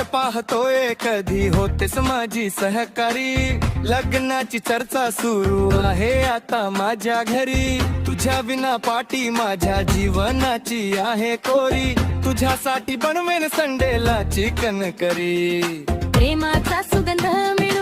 पाहतोय कधी होतेस माझी सहकारी. लग्नाची चर्चा सुरू आहे आता माझ्या घरी. तुझ्या विना पाटी माझ्या जीवनाची आहे कोरी. तुझ्यासाठी बनवेन संडेला चिकन करी. प्रेमाचा सुगंध मिळू